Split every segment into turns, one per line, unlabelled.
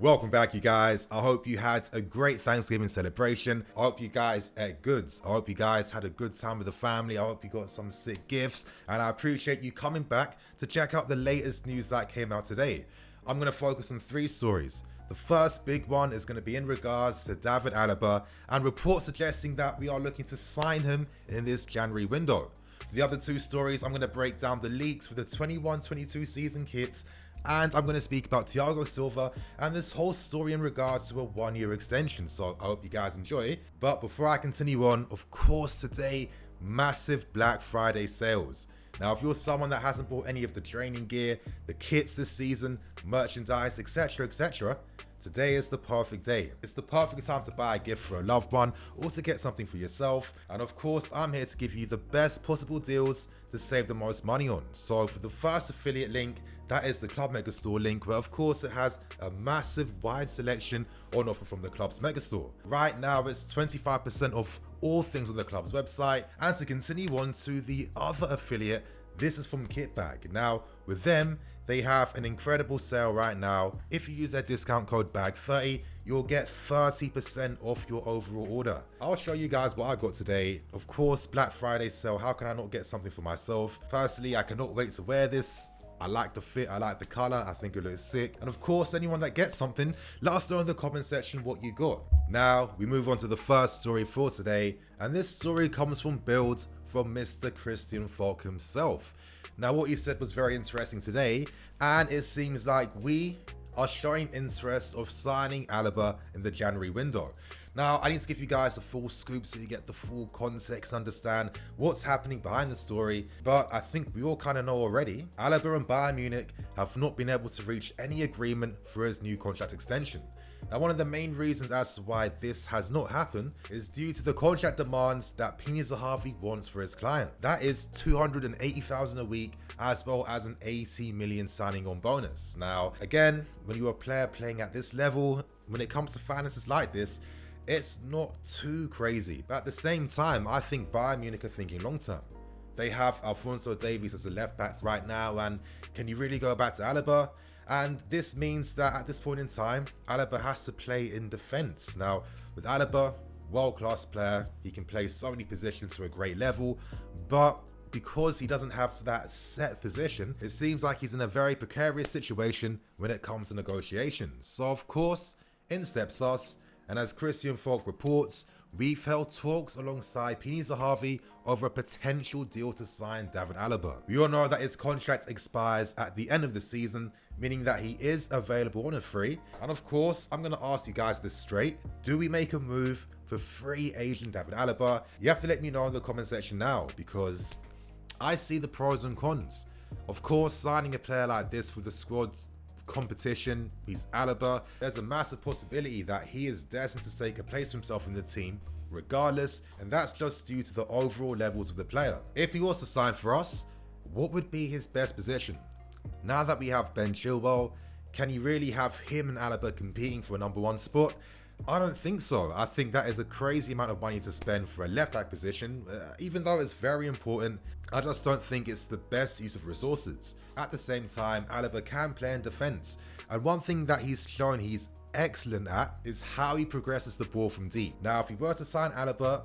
Welcome back, you guys. I hope you had a great Thanksgiving celebration. I hope you guys ate goods. I hope you guys had a good time with the family. I hope you got some sick gifts. And I appreciate you coming back to check out the latest news that came out today. I'm going to focus on 3 stories. The first big one is going to be in regards to David Alaba and reports suggesting that we are looking to sign him in this January window. For the other 2 stories, I'm going to break down the leaks for the 21-22 season kits, and I'm going to speak about Thiago Silva and this whole story in regards to a 1-year extension. So I hope you guys enjoy. But before I continue on, of course today, massive Black Friday sales. Now, if you're someone that hasn't bought any of the training gear, the kits this season, merchandise, etc., etc., today is the perfect day. It's the perfect time to buy a gift for a loved one or to get something for yourself. And of course, I'm here to give you the best possible deals to save the most money on. So for the first affiliate link, that is the Club Megastore link, where of course it has a massive wide selection on offer from the club's Megastore. Right now it's 25% off all things on the club's website. And to continue on to the other affiliate, this is from KITBAG. Now with them, they have an incredible sale right now. If you use their discount code BAG30, you'll get 30% off your overall order. I'll show you guys what I got today. Of course, Black Friday sale, how can I not get something for myself? Personally, I cannot wait to wear this. I like the fit, I like the color, I think it looks sick. And of course, anyone that gets something, let us know in the comment section what you got. Now, we move on to the first story for today. And this story comes from Build from Mr. Christian Falk himself. Now, what he said was very interesting today, and it seems like we are showing interest of signing Alaba in the January window. Now, I need to give you guys the full scoop so you get the full context, understand what's happening behind the story, but I think we all kind of know already. Alaba and Bayern Munich have not been able to reach any agreement for his new contract extension. Now, one of the main reasons as to why this has not happened is due to the contract demands that Pini Zahavi wants for his client. That is $280,000 a week, as well as an 80 million signing on bonus. Now, again, when you're a player playing at this level, when it comes to finances like this, it's not too crazy. But at the same time, I think Bayern Munich are thinking long term. They have Alphonso Davies as a left back right now, and can you really go back to Alaba? And this means that at this point in time, Alaba has to play in defense. Now, with Alaba, world-class player, he can play so many positions to a great level, but because he doesn't have that set position, it seems like he's in a very precarious situation when it comes to negotiations. So of course, in steps us, and as Christian Falk reports, we've held talks alongside Pini Zahavi over a potential deal to sign David Alaba. We all know that his contract expires at the end of the season, meaning that he is available on a free. And of course, I'm going to ask you guys this straight. Do we make a move for free agent David Alaba? You have to let me know in the comment section now, because I see the pros and cons. Of course, signing a player like this for the squad's competition, he's Alaba, there's a massive possibility that he is destined to take a place for himself in the team regardless, and that's just due to the overall levels of the player. If he was to sign for us, what would be his best position? Now that we have Ben Chilwell, can you really have him and Alaba competing for a number 1 spot? I don't think so. I think that is a crazy amount of money to spend for a left back position. Even though it's very important, I just don't think it's the best use of resources. At the same time, Alaba can play in defense, and one thing that he's shown he's excellent at is how he progresses the ball from deep. Now, if we were to sign Alaba,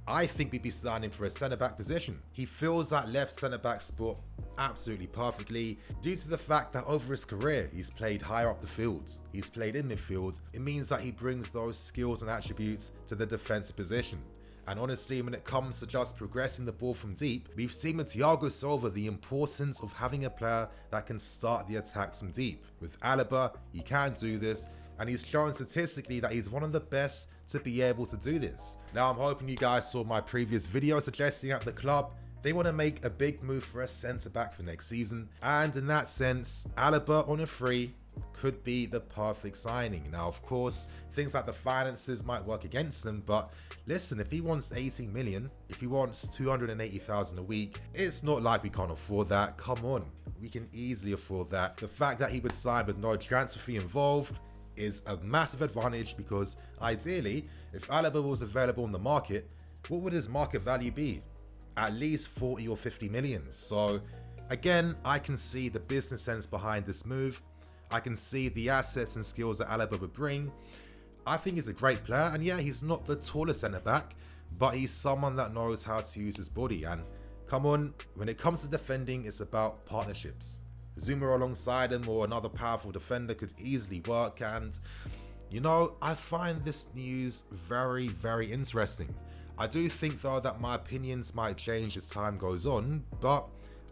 I think we'd be signing for a centre-back position. He fills that left centre-back spot absolutely perfectly due to the fact that over his career, he's played higher up the field. He's played in midfield. It means that he brings those skills and attributes to the defensive position. And honestly, when it comes to just progressing the ball from deep, we've seen with Thiago Silva the importance of having a player that can start the attacks from deep. With Alaba, he can do this, and he's shown statistically that he's one of the best to be able to do this. Now, I'm hoping you guys saw my previous video suggesting at the club they want to make a big move for a centre-back for next season, and in that sense, Alaba on a free could be the perfect signing. Now, of course, things like the finances might work against him, but listen, if he wants 18 million, if he wants 280,000 a week, it's not like we can't afford that. Come on, we can easily afford that. The fact that he would sign with no transfer fee involved is a massive advantage, because ideally, if Alaba was available on the market, what would his market value be? At least 40 or 50 million. So again, I can see the business sense behind this move. I can see the assets and skills that Alaba would bring. I think he's a great player, and yeah, he's not the tallest centre-back, but he's someone that knows how to use his body. And come on, when it comes to defending, it's about partnerships. Zuma alongside him or another powerful defender could easily work, and you know, I find this news very, very interesting. I do think though that my opinions might change as time goes on, but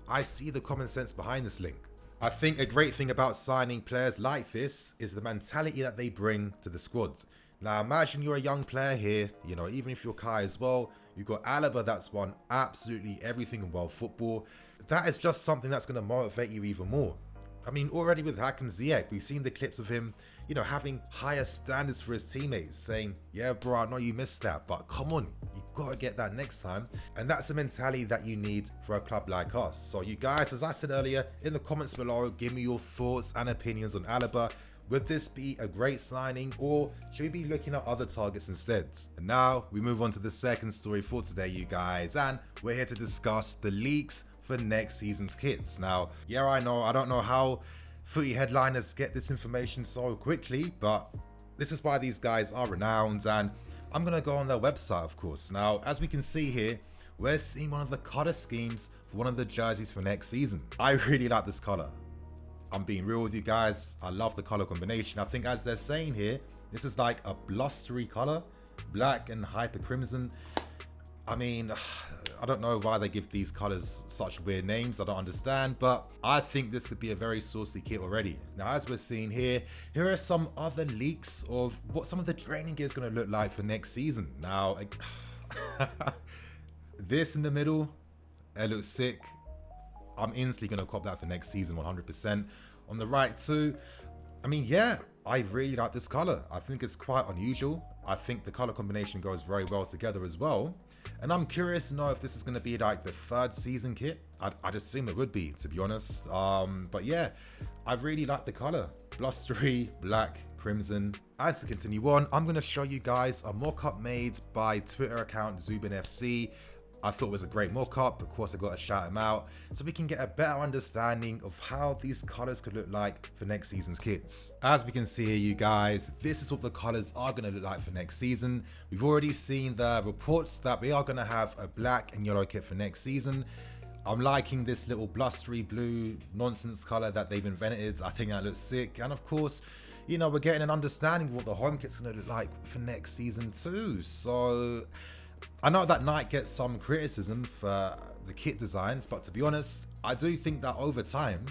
I see the common sense behind this link. I think a great thing about signing players like this is the mentality that they bring to the squads. Now imagine you're a young player here, you know, even if you're Kai as well, you've got Alaba that's won absolutely everything in world football. That is just something that's going to motivate you even more. I mean, already with Hakim Ziyech, we've seen the clips of him, you know, having higher standards for his teammates, saying, yeah, bro, I know you missed that, but come on, you gotta get that next time. And that's the mentality that you need for a club like us. So you guys, as I said earlier, in the comments below, give me your thoughts and opinions on Alaba. Would this be a great signing, or should we be looking at other targets instead? And now we move on to the second story for today, you guys, and we're here to discuss the leaks for next season's kits. Now, yeah, I don't know how footy headliners get this information so quickly, but this is why these guys are renowned, and I'm gonna go on their website, of course. Now, as we can see here, we're seeing one of the color schemes for one of the jerseys for next season. I really like this color. I'm being real with you guys. I love the color combination. I think, as they're saying here, this is like a blustery color, black and hyper crimson. I mean, I don't know why they give these colors such weird names. I don't understand, but I think this could be a very saucy kit already. Now, as we're seeing here are some other leaks of what some of the training gear is going to look like for next season. Now, this in the middle, it looks sick. I'm instantly going to cop that for next season, 100%. On the right too, I mean, yeah, I really like this color. I think it's quite unusual. I think the color combination goes very well together as well. And I'm curious to know if this is going to be like the third season kit. I'd assume it would be, to be honest. But yeah, I really like the color. Blustery, black, crimson. As to continue on, I'm going to show you guys a mock-up made by Twitter account ZubinFC. I thought it was a great mock-up. Of course, I got to shout him out so we can get a better understanding of how these colors could look like for next season's kits. As we can see here, you guys, this is what the colors are going to look like for next season. We've already seen the reports that we are going to have a black and yellow kit for next season. I'm liking this little blustery blue nonsense color that they've invented. I think that looks sick. And of course, you know, we're getting an understanding of what the home kit's going to look like for next season too. So I know that Nike gets some criticism for the kit designs, but to be honest, I do think that over time,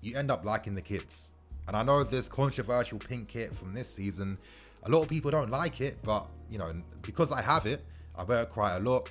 you end up liking the kits. And I know this controversial pink kit from this season, a lot of people don't like it, but you know, because I have it, I wear it quite a lot,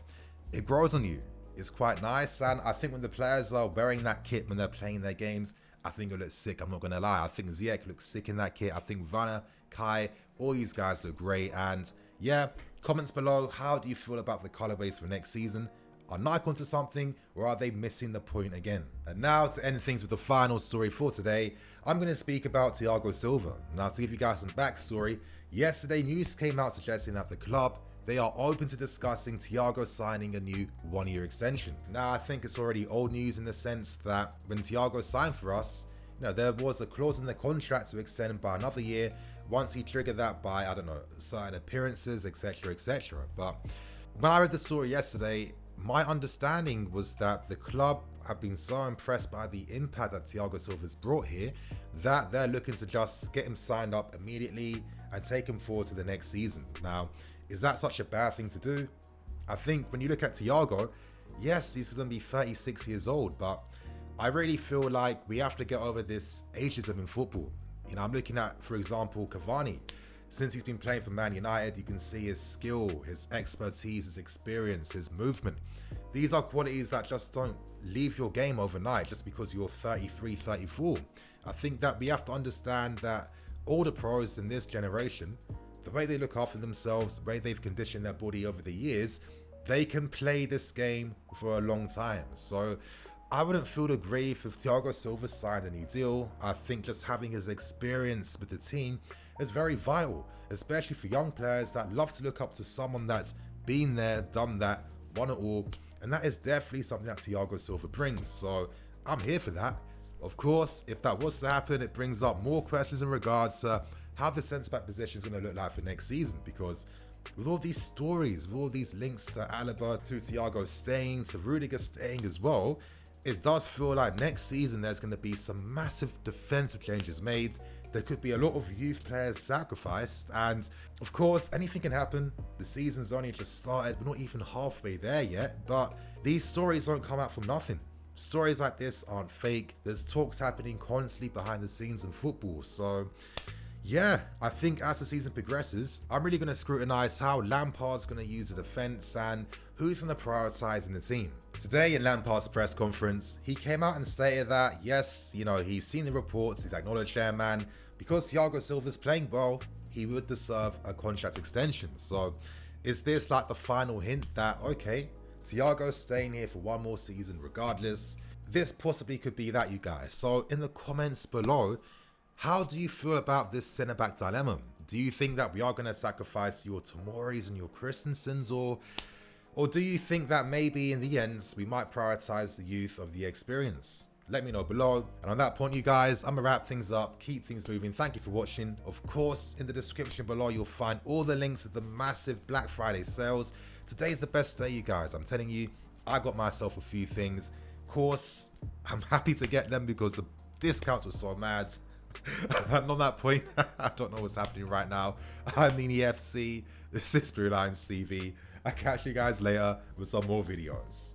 it grows on you. It's quite nice, and I think when the players are wearing that kit when they're playing their games, I think it looks sick, I'm not gonna lie. I think Ziyech looks sick in that kit. I think Werner, Kai, all these guys look great, and yeah, comments below, how do you feel about the colorways for next season? Are Nike onto something, or are they missing the point again? And now to end things with the final story for today, I'm going to speak about Thiago Silva. Now, to give you guys some backstory, yesterday news came out suggesting that the club, they are open to discussing Thiago signing a new one-year extension. Now, I think it's already old news in the sense that when Thiago signed for us, you know, there was a clause in the contract to extend by another year once he triggered that by, I don't know, certain appearances, etc, etc. But when I read the story yesterday, my understanding was that the club have been so impressed by the impact that Thiago Silva's brought here that they're looking to just get him signed up immediately and take him forward to the next season. Now, is that such a bad thing to do? I think when you look at Thiago, yes, he's going to be 36 years old, but I really feel like we have to get over this ageism in football. You know, I'm looking at, for example, Cavani. Since he's been playing for Man United, you can see his skill, his expertise, his experience, his movement. These are qualities that just don't leave your game overnight just because you're 33, 34. I think that we have to understand that all the pros in this generation, the way they look after themselves, the way they've conditioned their body over the years, they can play this game for a long time. So I wouldn't feel the grief if Thiago Silva signed a new deal. I think just having his experience with the team is very vital, especially for young players that love to look up to someone that's been there, done that, won it all, and that is definitely something that Thiago Silva brings. So I'm here for that. Of course, if that was to happen, it brings up more questions in regards to how the centre-back position is going to look like for next season, because with all these stories, with all these links to Alaba, to Thiago staying, to Rudiger staying as well, it does feel like next season there's going to be some massive defensive changes made. There could be a lot of youth players sacrificed, and of course, anything can happen. The season's only just started, we're not even halfway there yet, but these stories don't come out from nothing. Stories like this aren't fake. There's talks happening constantly behind the scenes in football, so yeah, I think as the season progresses, I'm really going to scrutinise how Lampard's going to use the defence and who's going to prioritise in the team. Today in Lampard's press conference, he came out and stated that yes, he's seen the reports, he's acknowledged chairman, because Thiago Silva's playing well, he would deserve a contract extension. So is this like the final hint that, okay, Thiago's staying here for one more season regardless? This possibly could be that, you guys. So in the comments below, how do you feel about this centre-back dilemma? Do you think that we are going to sacrifice your Tomoris and your Christensens, or do you think that maybe in the end we might prioritise the youth of the experience? Let me know below. And on that point, you guys, I'm going to wrap things up, keep things moving. Thank you for watching. Of course, in the description below, you'll find all the links to the massive Black Friday sales. Today's the best day, you guys. I'm telling you, I got myself a few things. Of course, I'm happy to get them because the discounts were so mad. And on that point, I don't know what's happening right now. I'm Nini FC. This is Blue Lines TV. I'll catch you guys later with some more videos.